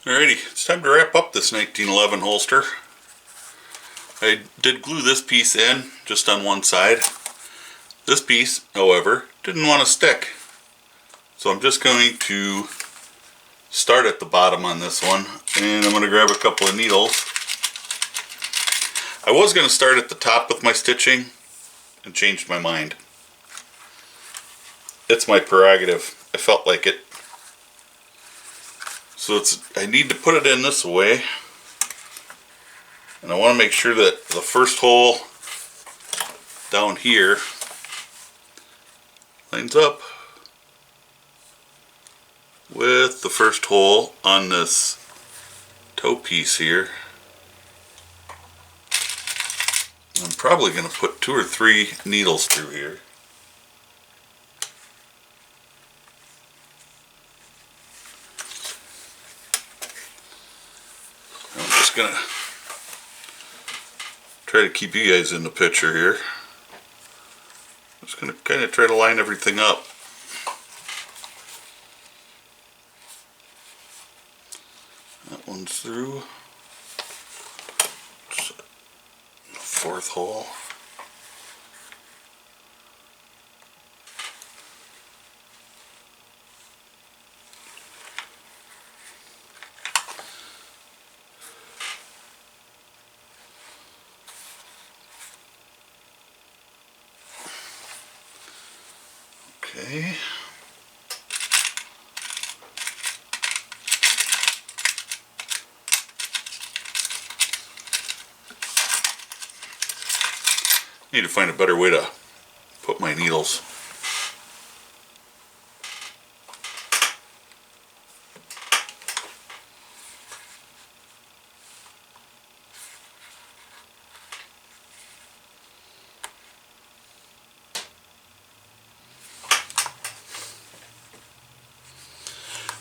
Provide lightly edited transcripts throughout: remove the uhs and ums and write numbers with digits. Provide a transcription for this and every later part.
Alrighty, it's time to wrap up this 1911 holster. I did glue this piece in just on one side. This piece, however, didn't want to stick. So I'm just going to start at the bottom on this one, and I'm going to grab a couple of needles. I was going to start at the top with my stitching and changed my mind. It's my prerogative. I felt like it. So I need to put it in this way, and I want to make sure that the first hole down here lines up with the first hole on this toe piece here. I'm probably going to put 2 or 3 needles through here. I'm just going to try to keep you guys in the picture here. I'm just going to kind of try to line everything up. That one's through. Fourth hole. Okay. Need to find a better way to put my needles.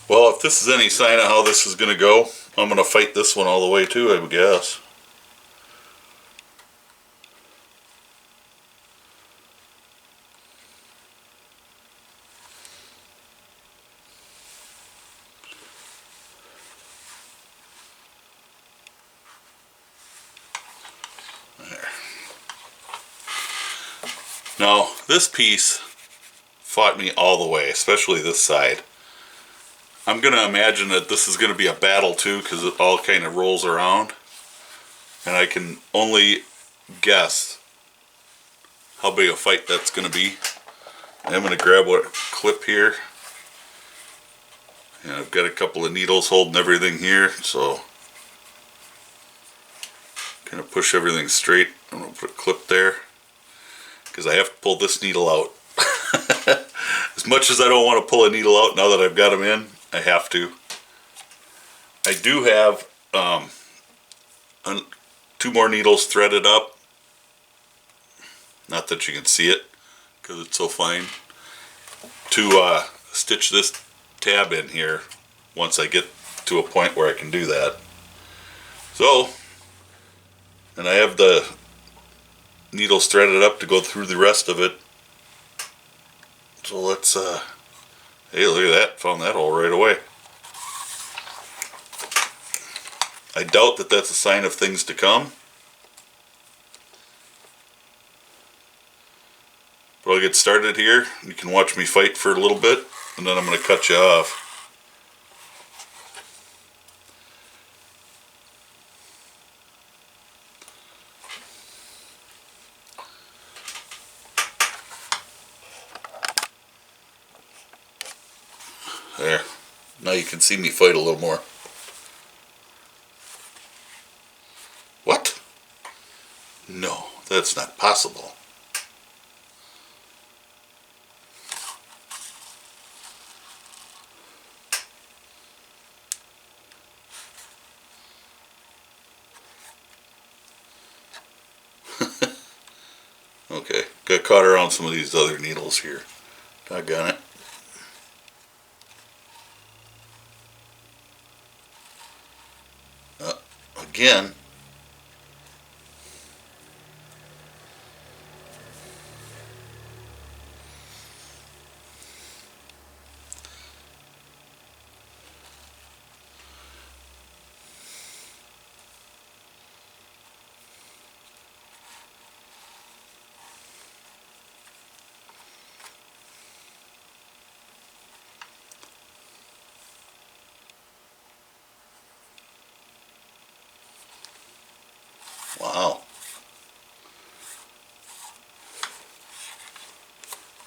Well, if this is any sign of how this is going to go, I'm going to fight this one all the way too, I would guess. There. Now, this piece fought me all the way, especially this side. I'm going to imagine that this is going to be a battle too, because it all kind of rolls around. And I can only guess how big a fight that's going to be. I'm going to grab a clip here. And I've got a couple of needles holding everything here, so kind of push everything straight. I'm going to put a clip there, because I have to pull this needle out. As much as I don't want to pull a needle out now that I've got them in, I have to. I do have 2 more needles threaded up. Not that you can see it because it's so fine. To stitch this tab in here once I get to a point where I can do that. So, and I have the needles threaded up to go through the rest of it. So let's, hey, look at that, found that hole right away. I doubt that that's a sign of things to come. But I'll get started here. You can watch me fight for a little bit, and then I'm going to cut you off. There. Now you can see me fight a little more. What? No, that's not possible. Okay, got caught around some of these other needles here. Doggone it. Again,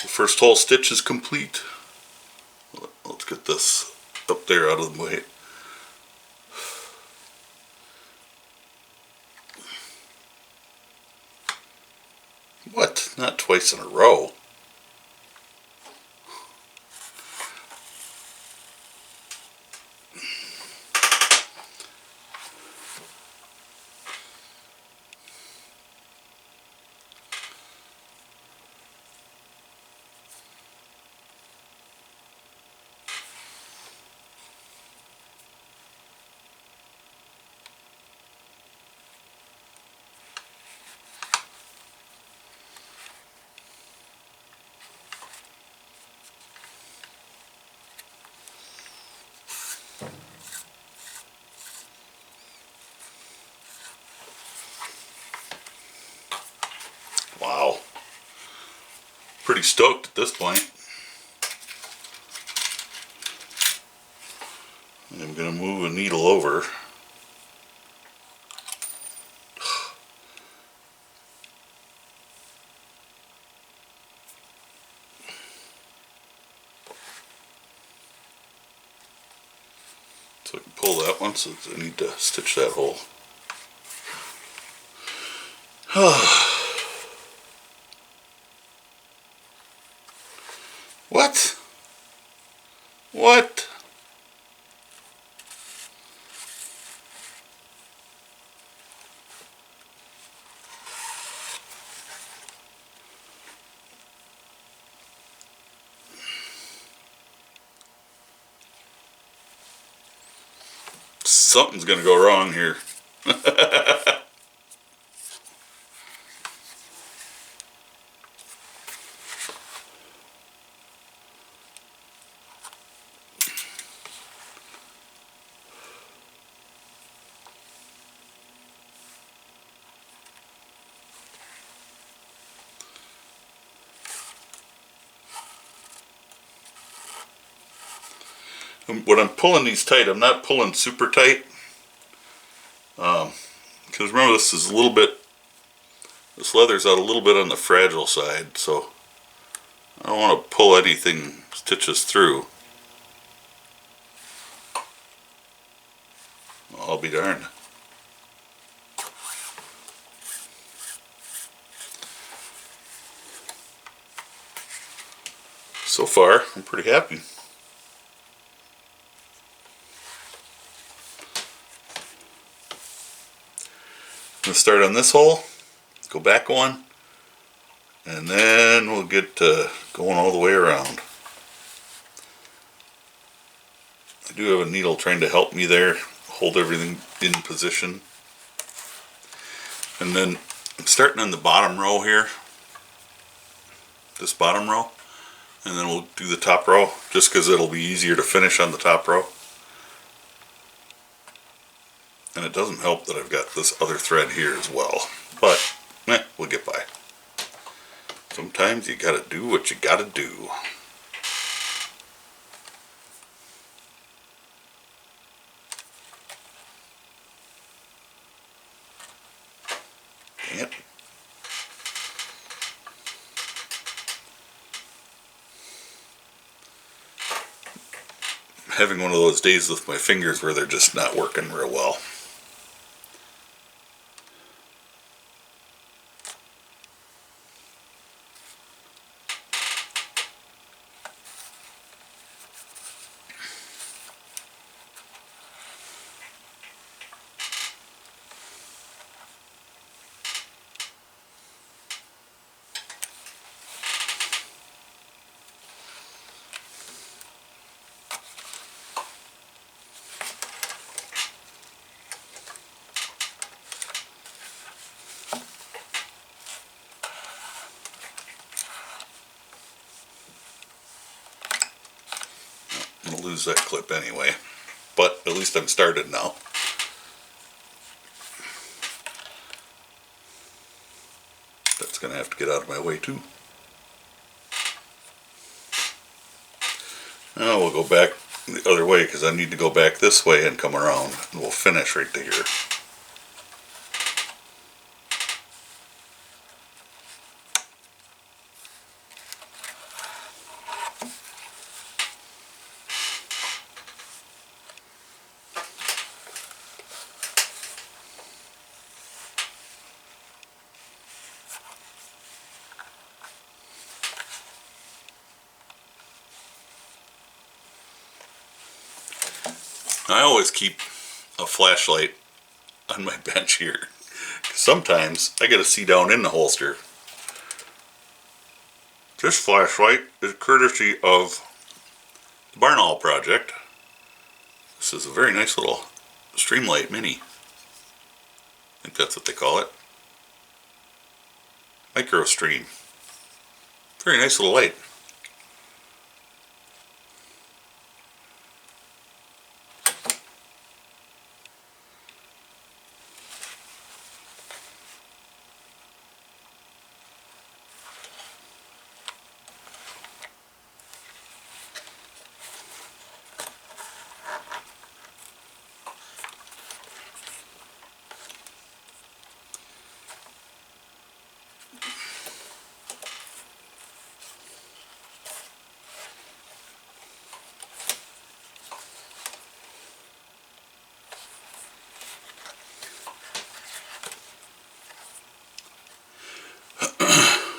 First whole stitch is complete. Let's get this up there out of the way. What? Not twice in a row. Wow. Pretty stoked at this point. I'm going to move a needle over. So I can pull that one, so I need to stitch that hole. What? What? Something's gonna go wrong here. When I'm pulling these tight, I'm not pulling super tight. Because remember, this is a little bit, this leather's out a little bit on the fragile side, so I don't want to pull anything stitches through. I'll be darned. So far, I'm pretty happy. I'm going to start on this hole, go back one, and then we'll get going all the way around. I do have a needle trying to help me there, hold everything in position. And then I'm starting on the bottom row here, this bottom row, and then we'll do the top row, just because it'll be easier to finish on the top row. And it doesn't help that I've got this other thread here as well, but we'll get by. Sometimes you gotta do what you gotta do. Dang it. I'm having one of those days with my fingers where they're just not working real well. I'm going to lose that clip anyway, but at least I'm started now. That's going to have to get out of my way too. Now we'll go back the other way because I need to go back this way and come around, and we'll finish right there. I always keep a flashlight on my bench here. Sometimes I gotta see down in the holster. This flashlight is courtesy of the Barn Owl Project. This is a very nice little Streamlight Mini. I think that's what they call it. Micro Stream. Very nice little light.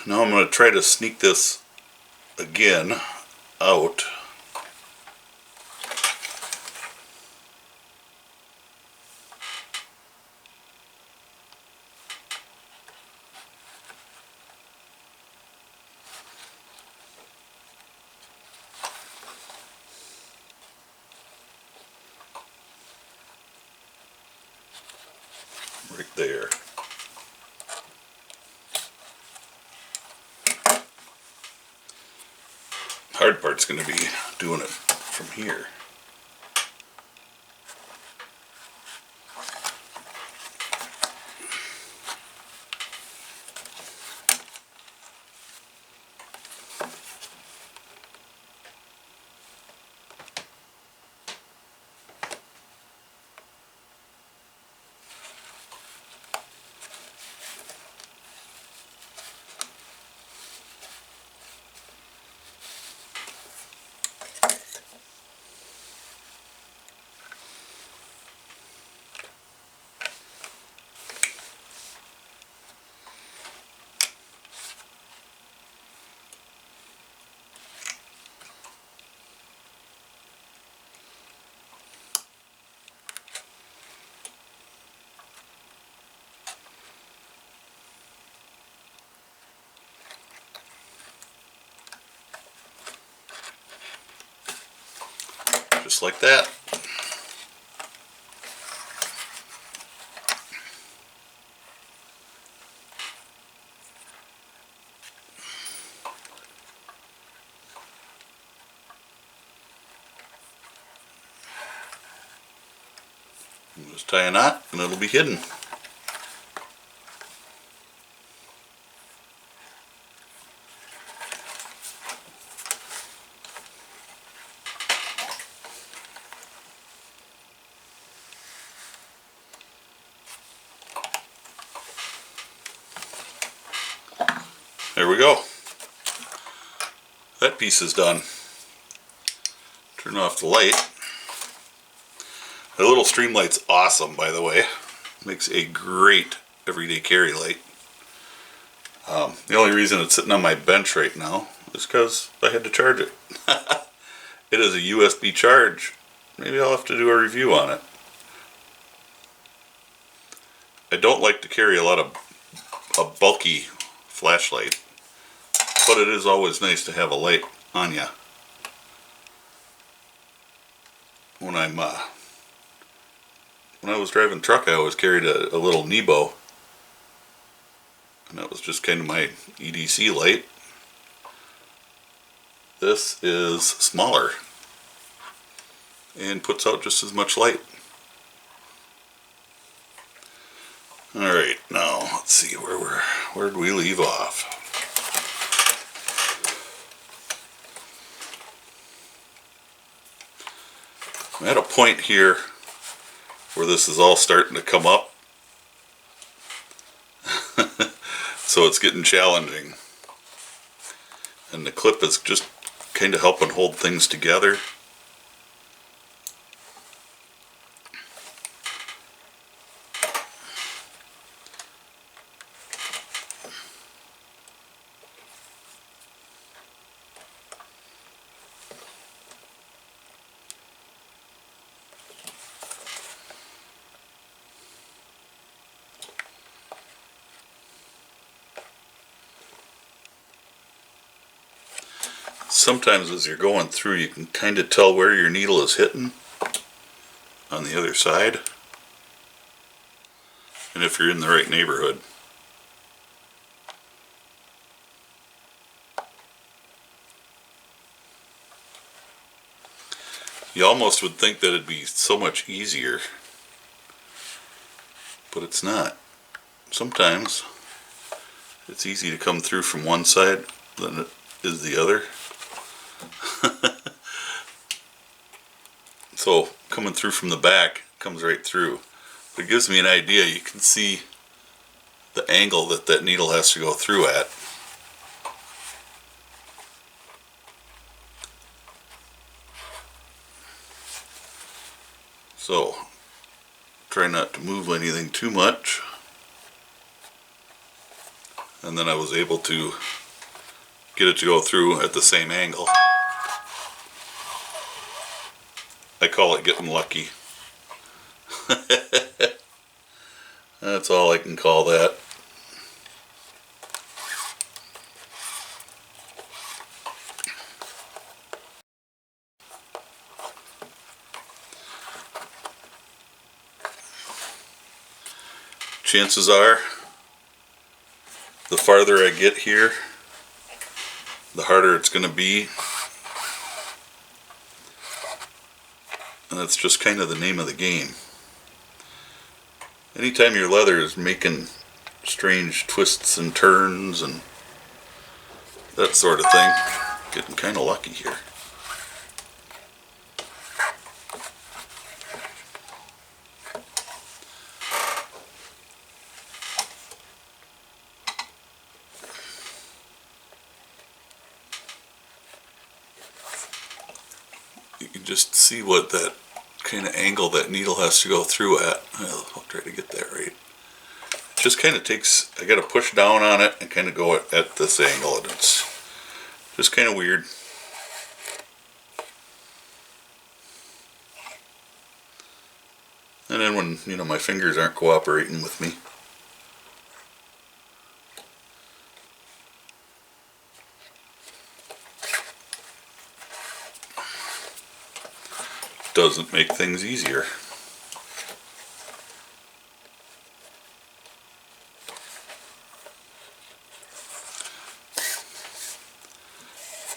Now I'm going to try to sneak this again out. Right there. Hard part's going to be doing it from here. Just like that. Just tie a knot and it'll be hidden. There we go. That piece is done. Turn off the light. The little Streamlight's awesome, by the way. Makes a great everyday carry light. The only reason it's sitting on my bench right now is because I had to charge it. It is a USB charge. Maybe I'll have to do a review on it. I don't like to carry a lot of a bulky flashlight, but it is always nice to have a light on you. When I was driving truck, I always carried a little Nebo, and that was just kind of my EDC light. This is smaller and puts out just as much light. Alright, now let's see where did we leave off? I'm at a point here where this is all starting to come up. So it's getting challenging. And the clip is just kind of helping hold things together. Sometimes as you're going through, you can kind of tell where your needle is hitting on the other side, and if you're in the right neighborhood. You almost would think that it'd be so much easier, but it's not. Sometimes it's easy to come through from one side than it is the other. So coming through from the back comes right through. It gives me an idea. You can see the angle that that needle has to go through at. So try not to move anything too much. And then I was able to get it to go through at the same angle. I call it getting lucky. That's all I can call that. Chances are, the farther I get here, the harder it's going to be. And that's just kind of the name of the game. Anytime your leather is making strange twists and turns and that sort of thing, getting kind of lucky here. You can just see what that kind of angle that needle has to go through at. I'll try to get that right. It just kind of takes, I got to push down on it and kind of go at this angle, and it's just kind of weird. And then when, you know, my fingers aren't cooperating with me, doesn't make things easier.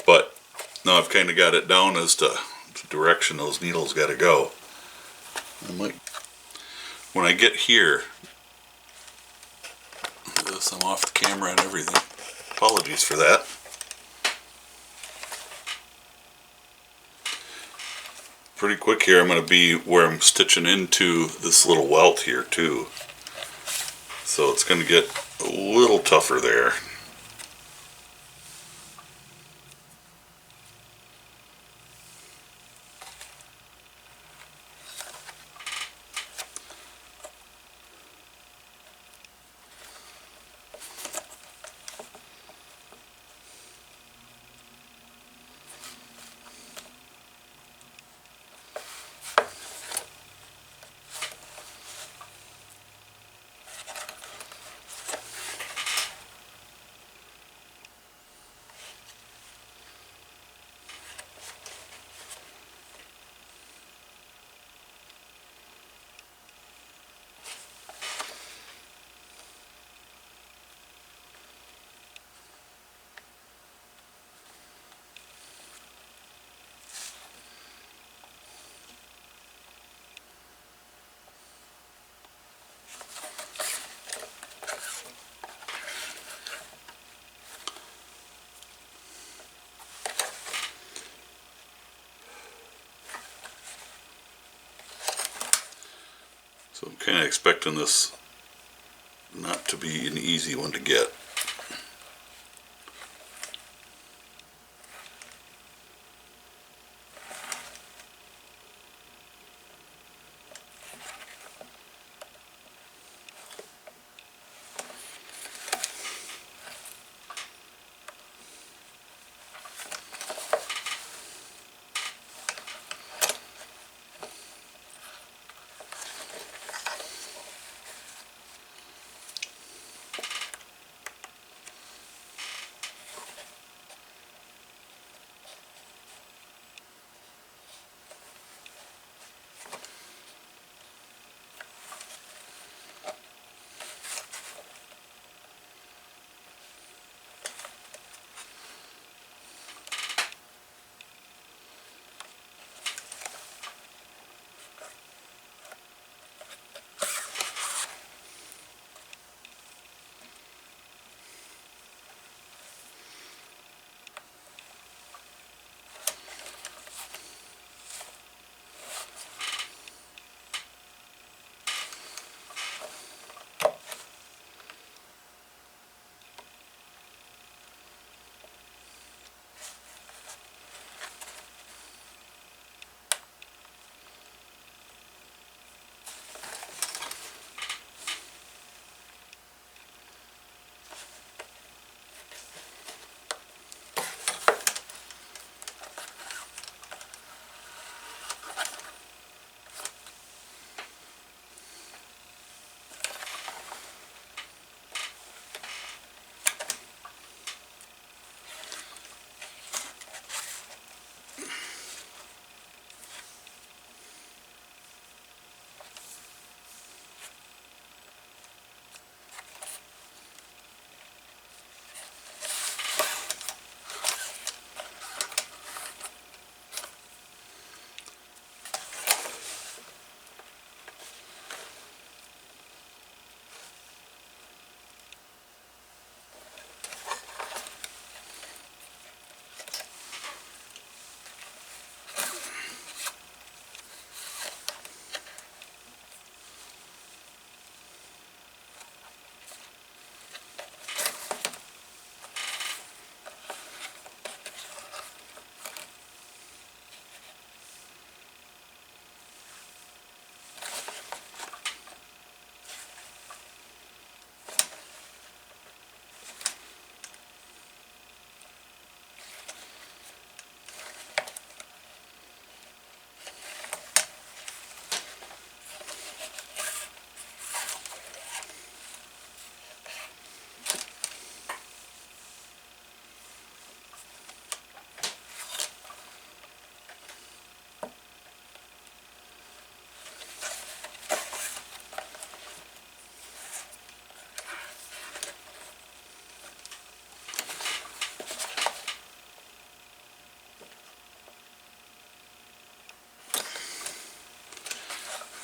But now I've kind of got it down as to the direction those needles got to go. When I get here, I'm off the camera and everything. Apologies for that. Pretty quick here, I'm going to be where I'm stitching into this little welt here too. So it's going to get a little tougher there. So I'm kind of expecting this not to be an easy one to get.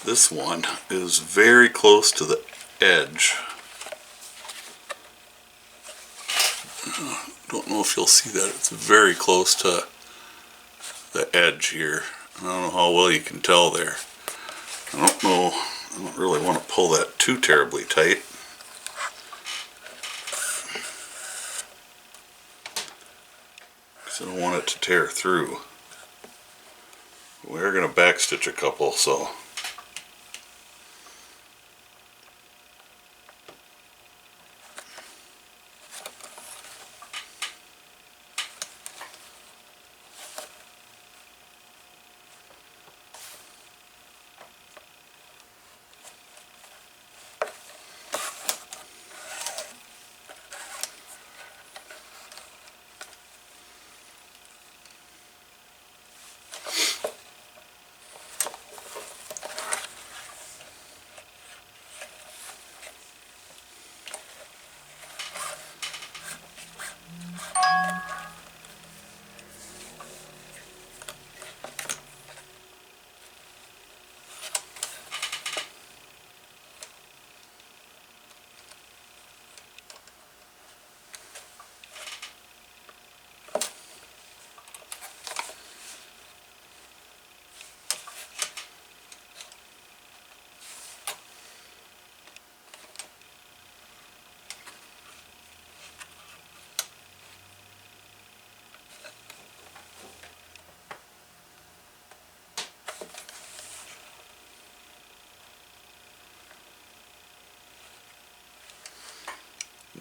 This one is very close to the edge. Don't know if you'll see that. It's very close to the edge here. I don't know how well you can tell there. I don't know. I don't really want to pull that too terribly tight. Because I don't want it to tear through. We're going to backstitch a couple, so.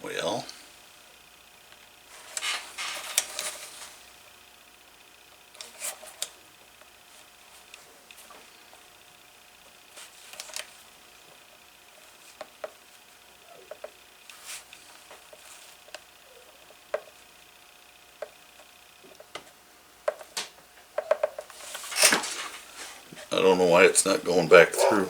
Well, I don't know why it's not going back through.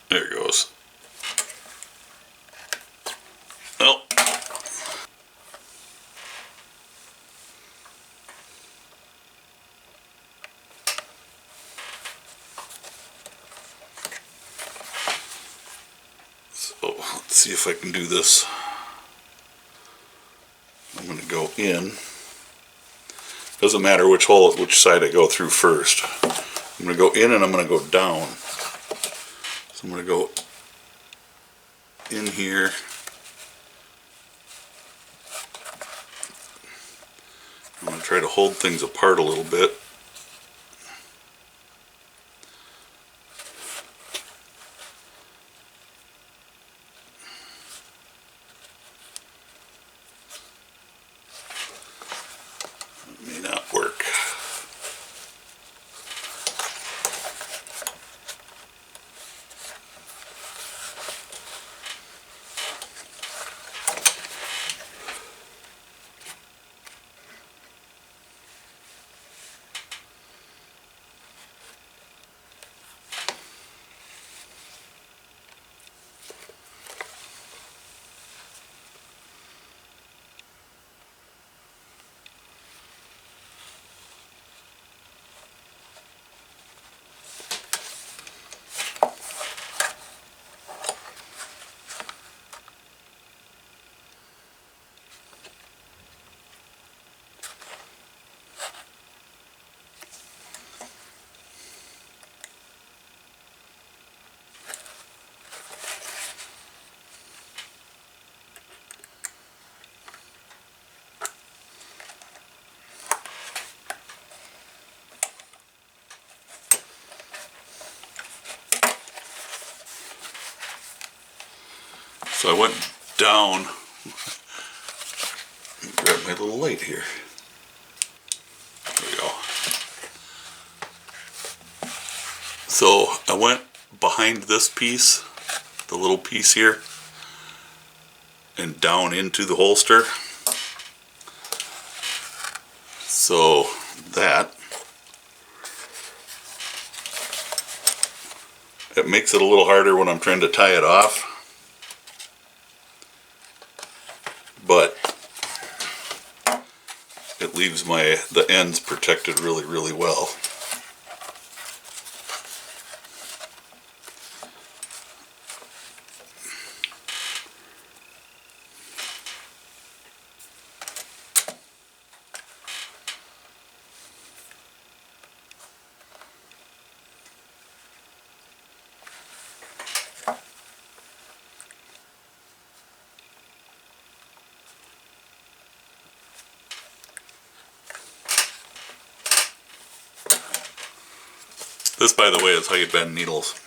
There it goes. Well, so let's see if I can do this. I'm going to go in. Doesn't matter which hole, which side I go through first. I'm going to go in and I'm going to go down. So I'm going to go in here. I'm going to try to hold things apart a little bit. It may not work. So I went down, grab my little light here. There we go. So I went behind this piece, the little piece here, and down into the holster. So that, it makes it a little harder when I'm trying to tie it off, but it leaves the ends protected really, really well. This, by the way, is how you bend needles.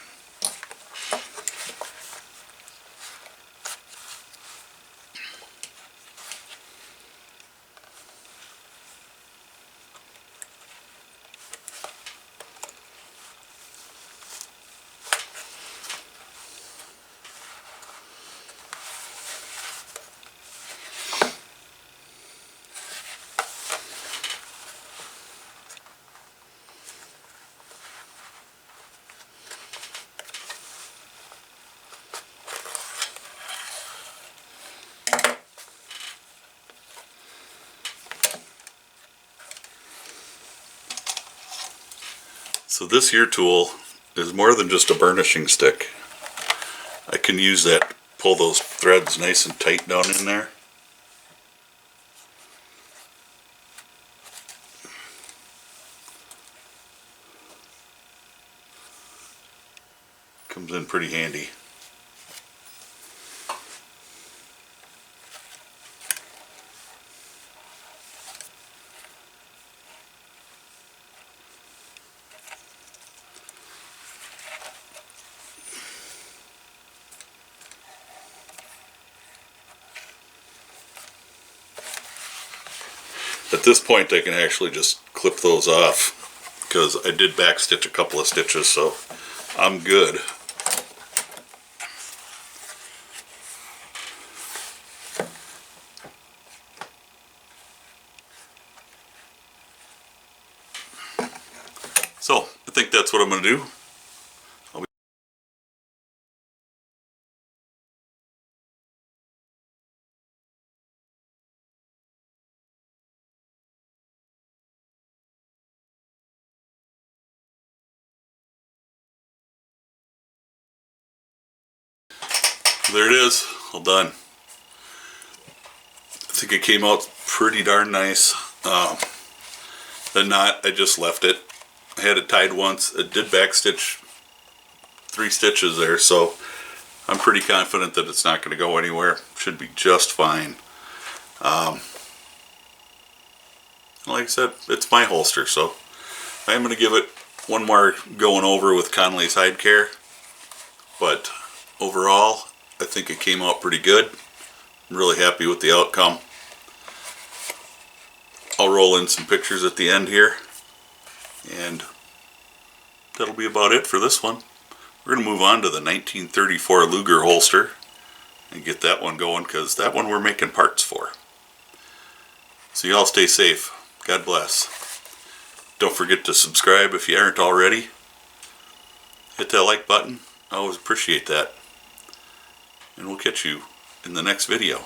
So this here tool is more than just a burnishing stick. I can use that, pull those threads nice and tight down in there. Comes in pretty handy. At this point I can actually just clip those off because I did backstitch a couple of stitches, so I'm good. So I think that's what I'm going to do. There it is, all done. I think it came out pretty darn nice. The knot, I just left it. I had it tied once. It did backstitch 3 stitches there, so I'm pretty confident that it's not going to go anywhere. Should be just fine. Like I said, it's my holster, so I'm going to give it one more going over with Connolly's Hide Care. But overall, I think it came out pretty good. I'm really happy with the outcome. I'll roll in some pictures at the end here, and that'll be about it for this one. We're going to move on to the 1934 Luger holster and get that one going, because that one we're making parts for. So y'all stay safe. God bless. Don't forget to subscribe if you aren't already. Hit that like button. I always appreciate that. And we'll catch you in the next video.